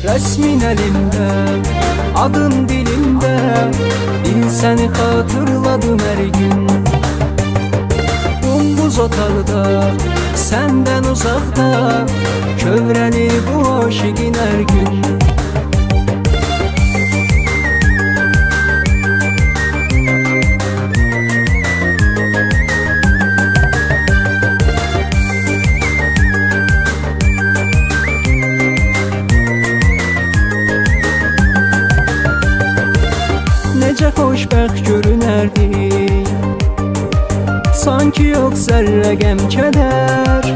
Resmin elimde, adın dilimde, bil seni hatırladım her gün. Gündüz otaqda, senden uzakta, kövrəlir bu aşıqın her gün. Necə xoşbəxt görünərdik, sanki yox zərrə qəm kədər.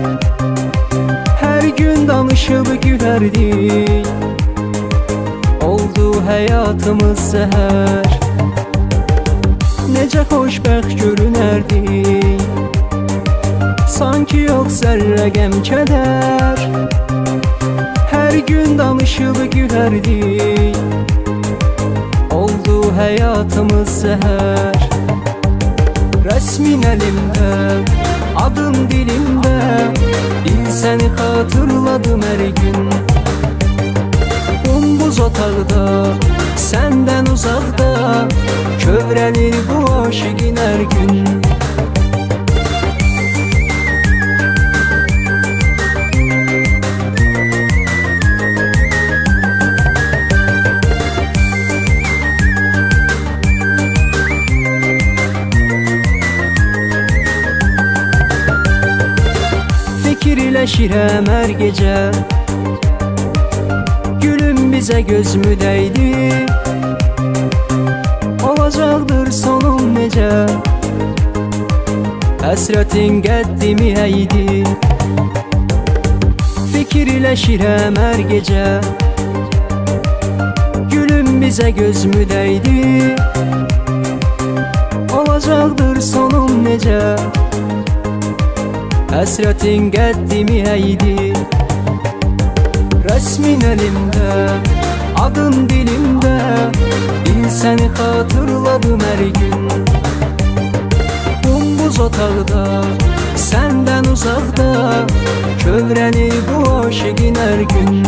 Hər gün danışıb gülərdik, oldu həyatımız zəhər. Necə xoşbəxt görünərdik, sanki yox zərrə qəm kədər. Hər gün danışıb gülərdik, oldu həyatımız zəhər. Resmin elimdə, adın dilimdə, bil səni hatırladım hər gün. Gündüz otaqda, səndən uzaqda, kövrəlir bu aşıqın hər gün. Fikirləşirəm hər gecə, gülüm bizə göz mü dəydi? Olacaqdır sonum necə, həsrətin qəddimi əydi. Fikirləşirəm hər gecə, gülüm bizə göz mü dəydi? Olacaqdır sonum necə, həsrətin qəddimi əydi. Resmin elimdə, adın dilimdə, bil səni hatırladım hər gün. Gündüz otaqda, səndən uzaqda, kövrəlir bu aşıqın hər gün.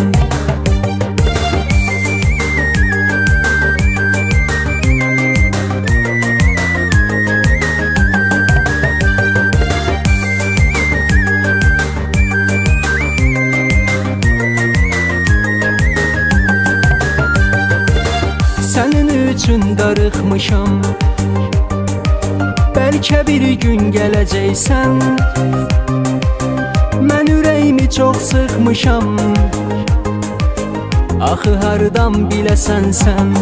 Sənin üçün darıxmışam, bəlkə bir gün gələcəksən. Mən ürəyimi çox sıxmışam, axı hardan biləsən sən.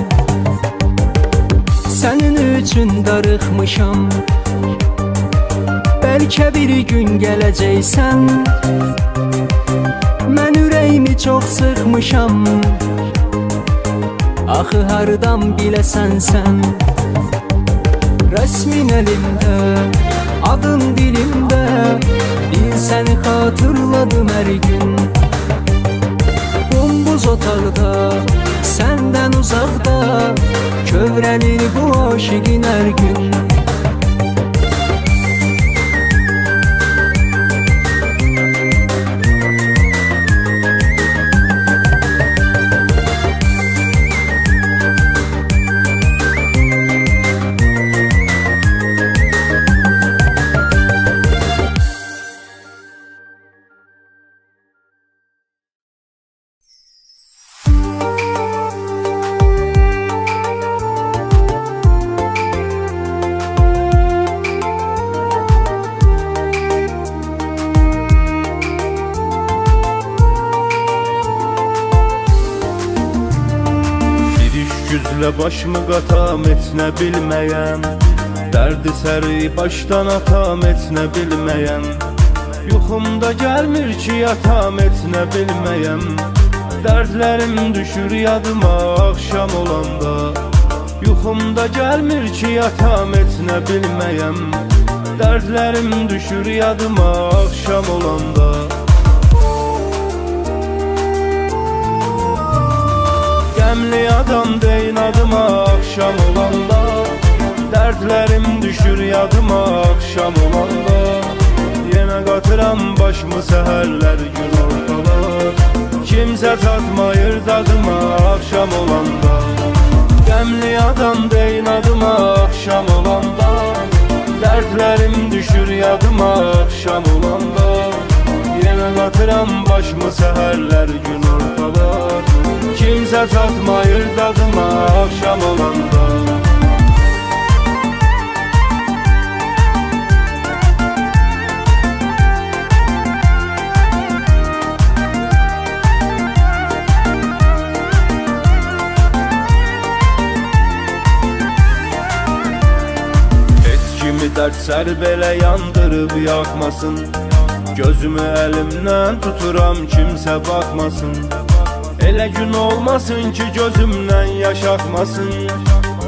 Sənin üçün darıxmışam, bəlkə bir gün gələcəksən. Mən ürəyimi çox sıxmışam, axı hardan biləsən sən. Resmin elimdə, adın dilimdə, bil səni hatırladım hər gün. Gündüz otaqda, səndən uzaqda, kövrəlir bu aşıqın hər gün. Güzlə başımı qatam etnə bilməyəm, dərdi səri başdan atam etnə bilməyəm. Yuxumda gəlmir ki yatam etnə bilməyəm, dərdlərim düşür yadıma axşam olanda. Yuxumda gəlmir ki yatam etnə bilməyəm, dərdlərim düşür yadıma axşam olanda. Qəmli adam deyin adıma axşam olanda, dərdlərim düşür yadıma axşam olanda. Yenə qatıram başımı səhərlər gün ortalar, kimsə tatmayır dadıma akşam olanda. Qəmli adam deyin adıma akşam olanda. Dertlerim düşür yadıma akşam olanda. Yine qatıram başımı səhərlər gün ortalar. Kimsə tatmayır dadıma akşam olanda. Dert sər belə yandırıb yakmasın. Gözümü əlimdən tuturam kimsə baxmasın. Elə gün olmasın ki gözümdən yaş axmasın.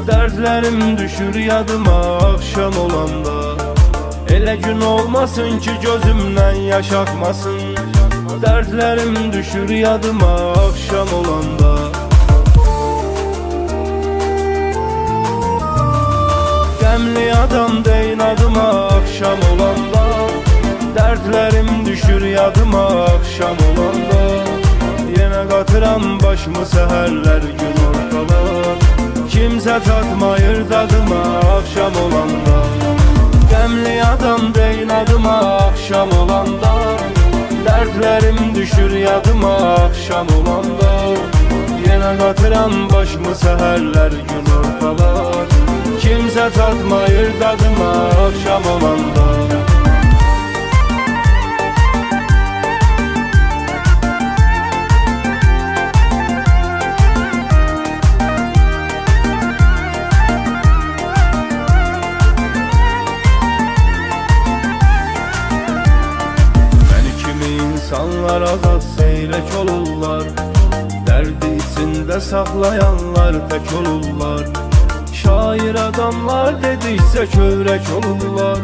Dərdlərim düşür yadıma akşam olanda. Elə gün olmasın ki gözümdən yaş axmasın. Dərdlərim düşür yadıma akşam olanda. Qəmli adam deyin adıma akşam olanda. Dertlerim düşür yadıma akşam olanda. Yine qatıram başımı səhərlər gün ortalar. Kimsə tatmayır dadıma akşam olanda. Qəmli adam deyin adıma akşam olanda. Dertlerim düşür yadıma akşam olanda. Yine qatıram başımı səhərlər gün ortalar. Kimsə tatmayır dadıma akşam olanda. Məni kimi insanlar azad seyrək olurlar. Dərdi içində saxlayanlar tək olurlar. Şair adamlar dediksə kövrək olurlar.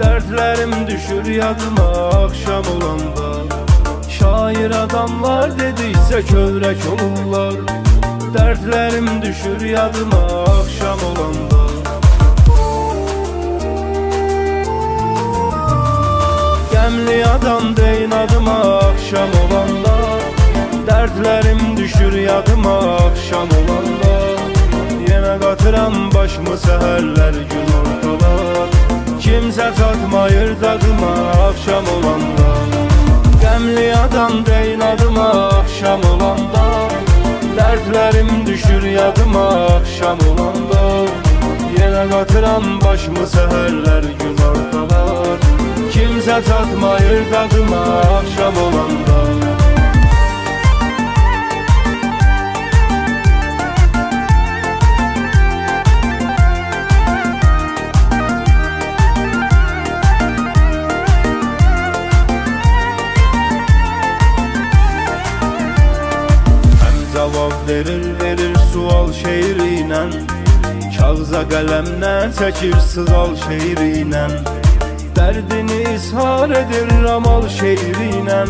Dərdlərim düşür yadıma akşam olanda. Şair adamlar dediksə kövrək olurlar. Dərdlərim düşür yadıma akşam olanda. Qəmli adam deyin adıma akşam olanda. Dərdlərim düşür yadıma akşam olanda. Yine qatıram başımı səhərlər gün ortalar. Kimsə tatmayır dadıma akşam olanda. Qəmli adam deyin adıma akşam olanda. Dərdlərim düşür yadıma akşam olanda. Yine qatıram başımı səhərlər gün ortalar. Kimsə tatmayır dadıma akşam olanda. Cavab verir sual şeiriyle. Kağıza qalemdən çəkir sığal şeiriyle. Dərdini ishar edir ramal şeiriyle.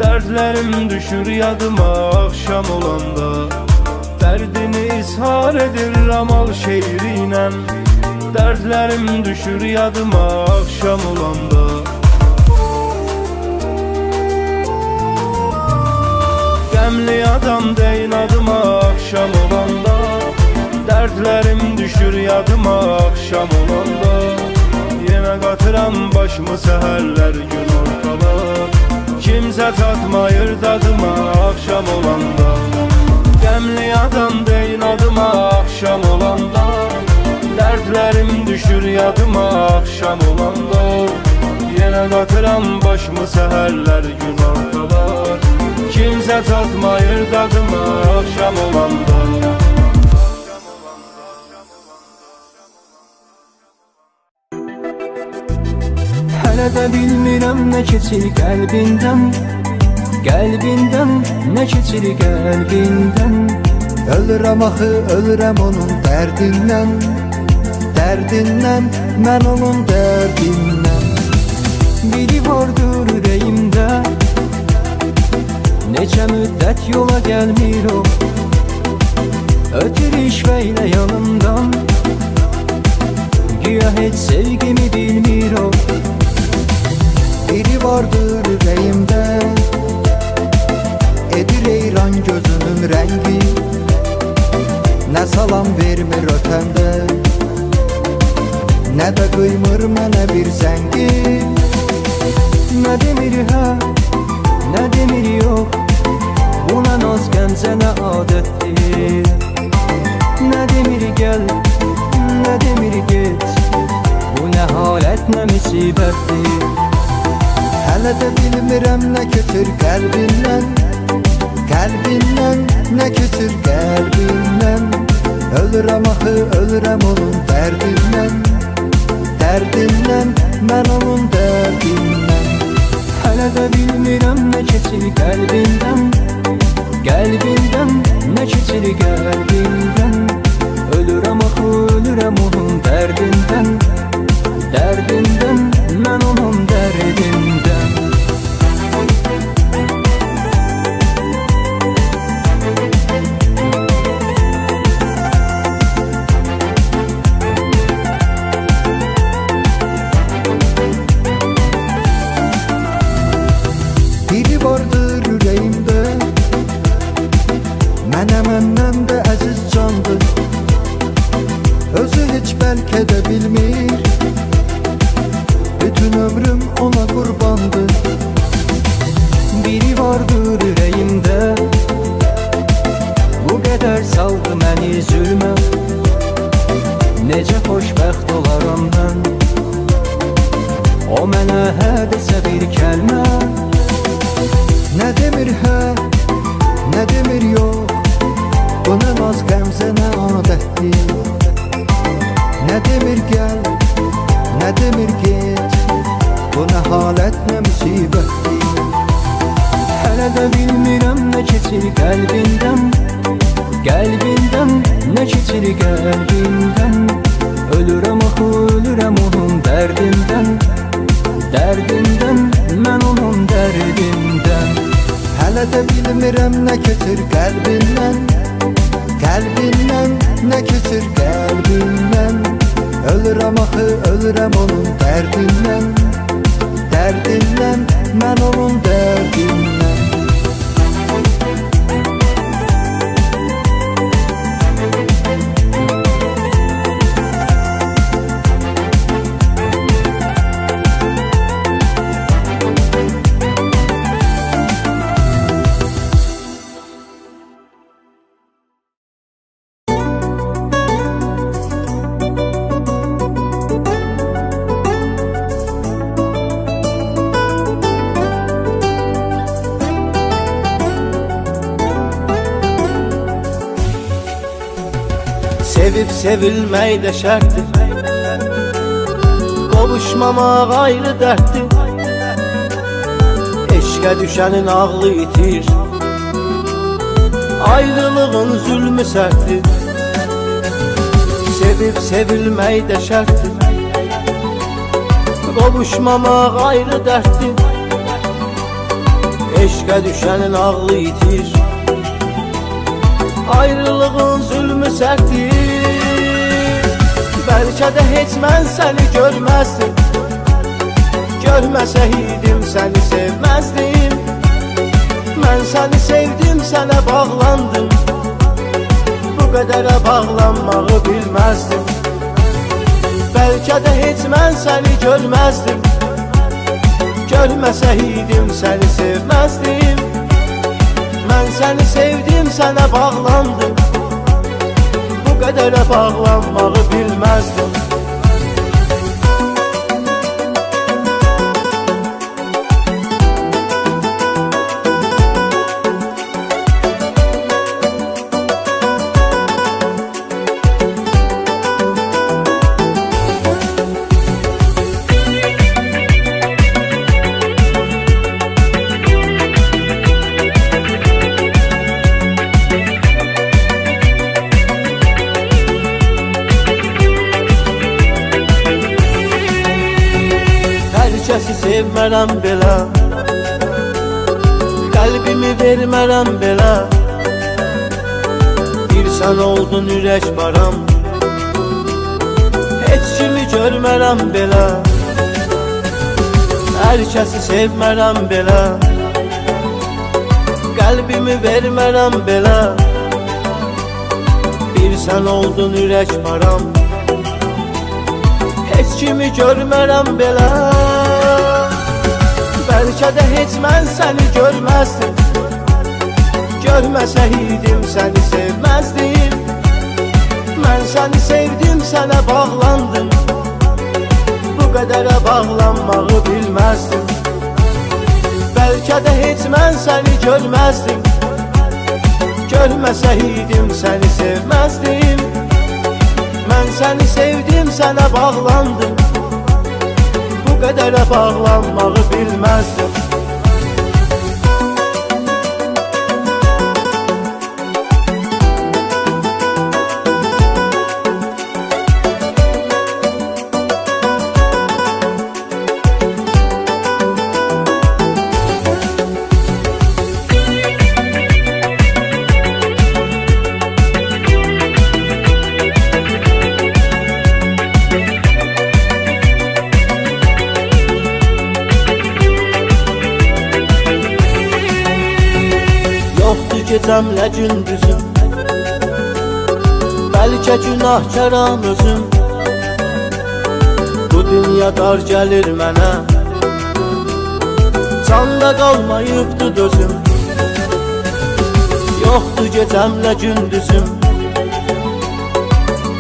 Dərdlərim düşür yadıma akşam olanda. Dərdini ishar edir ramal şeiriyle. Dərdlərim düşür yadıma akşam olanda. Qəmli adam deyin adıma akşam olanda. Dertlerim düşür yadıma akşam olanda. Yine qatıram başımı səhərlər gün ortalar. Kimsə tatmayır dadıma akşam olanda. Qəmli adam deyin adıma akşam olanda. Dertlerim düşür yadıma akşam olanda. Yine qatıram başımı səhərlər gün ortalar. Kimsə tatmayır dadıma akşam olanda. Hələ də bilmirəm nə keçir qəlbindən. Qəlbindən nə keçir qəlbindən. Ölürəm axı, ölürəm onun dərdindən. Dərdindən, mən onun dərdindən. Biri vardır ürəyimdə, neçə müddət yola gəlmir o. Ötür işvəylə yanımdan, güya heç sevgimi bilmir o. Biri vardır ürəyimdə, edir eyran açan gözünün rəngi, nə salam vermir ötəndə, nə də qıymır mənə bir zəngi. Nə demir hə, nə demir yox, buna naz gəncənə adətdir. Nə demir gəl, nə demir get, bu nə halət, nə müsibətdir. Hələ də bilmirəm nə keçir qəlbindən, qəlbindən, nə keçir qəlbindən. Ölürəm axı, ölürəm onun dərdindən, dərdindən, mən onun dərdindən. Hələ də bilmirəm nə keçir qəlbindən, qəlbindən, nə keçir qəlbindən. Ölürəm axı, ölürəm onun dərdindən, dərdindən, mən onun dərdindən. Biri vardır ürəyimdə, mənə məndən də əziz candır. Özü heç bəlkə də bilmir, bütün ömrüm ona qurbandır. Biri vardır ürəyimdə, bu qədər saldı məni zülmə. Necə xoşbəxt olaram mən, o mənə hə desə bir kəlmə. Nə demir hə, nə demir yox, buna naz qəmzənə adətdir. Nə demir gəl, nə demir get, bu nə halət, nə müsibətdir. Hələ də bilmirəm nə keçir qəlbindən, qəlbindən, nə keçir qəlbindən. Ölürəm axı, ölürəm onun dərdindən, dərdindən, mən onun dərdindən. Hələ də bilmirəm nə keçir qəlbindən, qəlbindən, nə keçir qəlbindən. Ölürəm axı, ölürəm onun dərdindən, dərdindən, mən onun dərdindən. Sevib sevilmək də şərtdir, qovuşmamaq ayrı dərddir. Eşqə düşənin ağlı itir, ayrılığın zülmü sərtdir. Sevib sevilmək də şərtdir, qovuşmamaq ayrı dərddir. Eşqə düşənin ağlı itir, ayrılığın zülmü sərtdir. Bəlkə də heç mən səni görməzdim, görməsəydim səni sevməzdim. Mən səni sevdim, sənə bağlandım, bu qədərə bağlanmağı bilməzdim. Bəlkə də heç mən səni görməzdim, görməsəydim səni sevməzdim. Mən səni sevdim, sənə bağlandım, bu qədərə bağlanmağı bilməzdim. Kəsi sevmərəm belə, qəlbimi vermərəm belə. Bir sən oldun ürək baram, heç kimi görmərəm belə. Hər kəsi sevmərəm belə, Qəlbimi vermərəm belə, bir sən oldun ürək param. Heç kimi görmərəm belə, bəlkə də heç mən səni görməzdim. Görməsəydim səni sevməzdim. Mən səni sevdim, sənə bağlandım. Bu qədərə bağlanmağı bilməzdim. Bəlkə də heç mən səni görməzdim. Görməsəydim səni sevməzdim. Mən səni sevdim, sənə bağlandım. Bu qədərə bağlanmağı bilməzdim. Gecəmlə gündüzüm, bəlkə günahkaram özüm. Bu dünya dar gəlir mənə, canda qalmayıbdı dözüm. Yoxdur gecəmlə gündüzüm,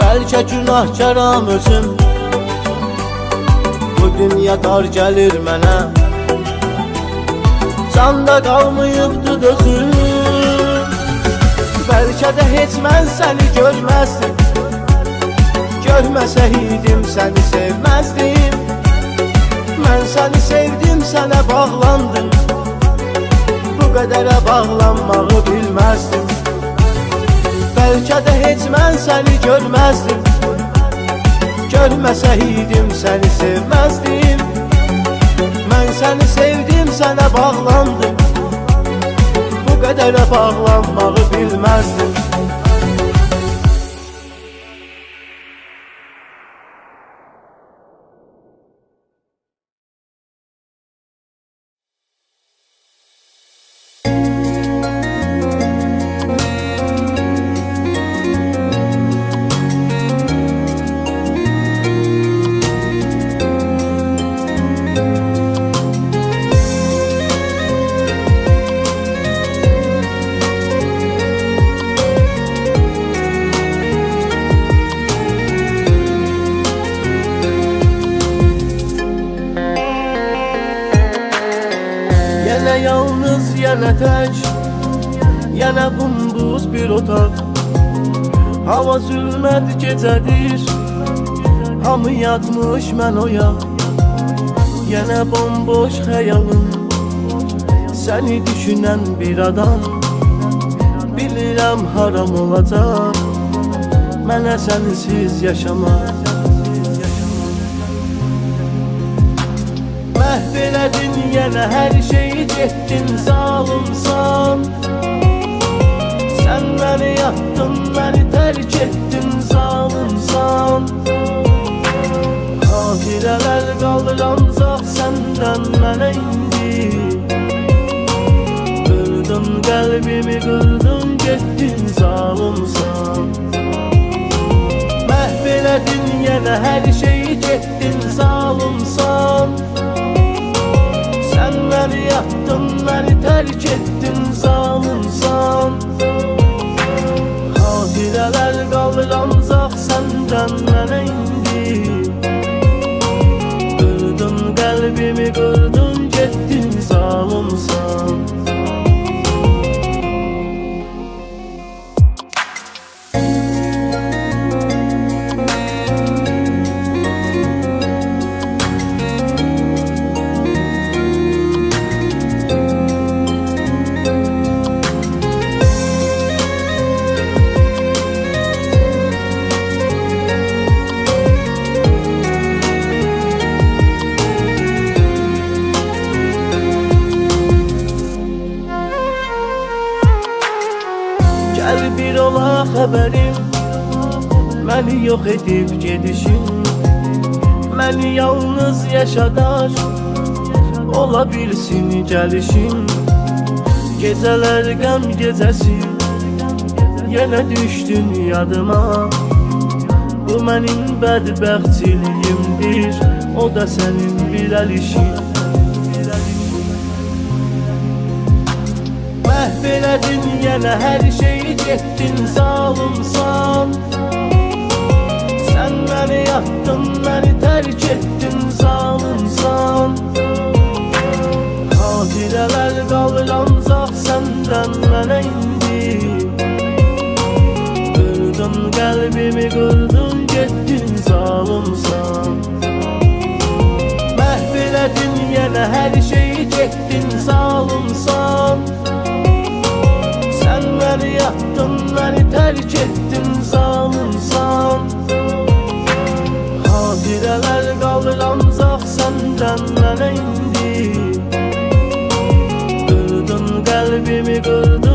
bəlkə günahkaram özüm. Bu dünya dar gəlir mənə, canda qalmayıbdı dözüm. Bəlkə də heç mən səni görməzdim. Görməsəydim səni sevməzdim. Mən səni sevdim, sənə bağlandım. Bu qədərə bağlanmağı bilməzdim. Bəlkə də heç mən səni görməzdim. Görməsəydim səni sevməzdim. Mən səni sevdim, sənə bağlandım. Bu qədərə bağlanmağı bilməzdim. Yenə yalnız, yenə tək, yenə bumbuz bir otaq. Hava zülmət gecədir, hamı yatmış, mən oyaq. Yenə bomboş xəyalım, səni düşünən bir adam. Bilirəm haram olacaq mənə sənsiz yaşamaq. Məhv elədin yenə hər şeyi, getdin zalımsan. Sən məni yatdın, məni tərk etdin, zalımsan. Xatirələr qalır ancaq səndən mənə indi. Qırdın qəlbimi, qırdın, getdin, zalımsan. Məhv elədin yenə hər şeyi, getdin, zalımsan. Sən məni yatdın, məni tərk etdin, zalımsan. Xatirələr qalır ancaq səndən mənə indi. Qırdın qəlbimi, qırdın, getdin, zalımsan. Gəl bir ola xəbərim, məni yox edib gedişin. Məni yalnız yaşadar, ola bilsin gəlişin. Geceler qəm gecəsi yenə düşdün yadıma. Bu mənim bədbəxtçiliyimdir, o da sənin bir əl işi. Məhv elədin yenə hər şeyi, getdin zalımsan. Sən məni yatdın, məni tərk etdin, zalımsan. Xatirələr qalır ancaq səndən mənə indi. Qırdın qəlbimi, qırdın, getdin, zalımsan. Məhv elədin yenə hər şeyi, getdin, zalımsan. Sən məni yatdın, məni tərk etdin, zalımsan. Xatirələr qalır ancaq səndən mənə indi. Qırdın qəlbimi, qırdın.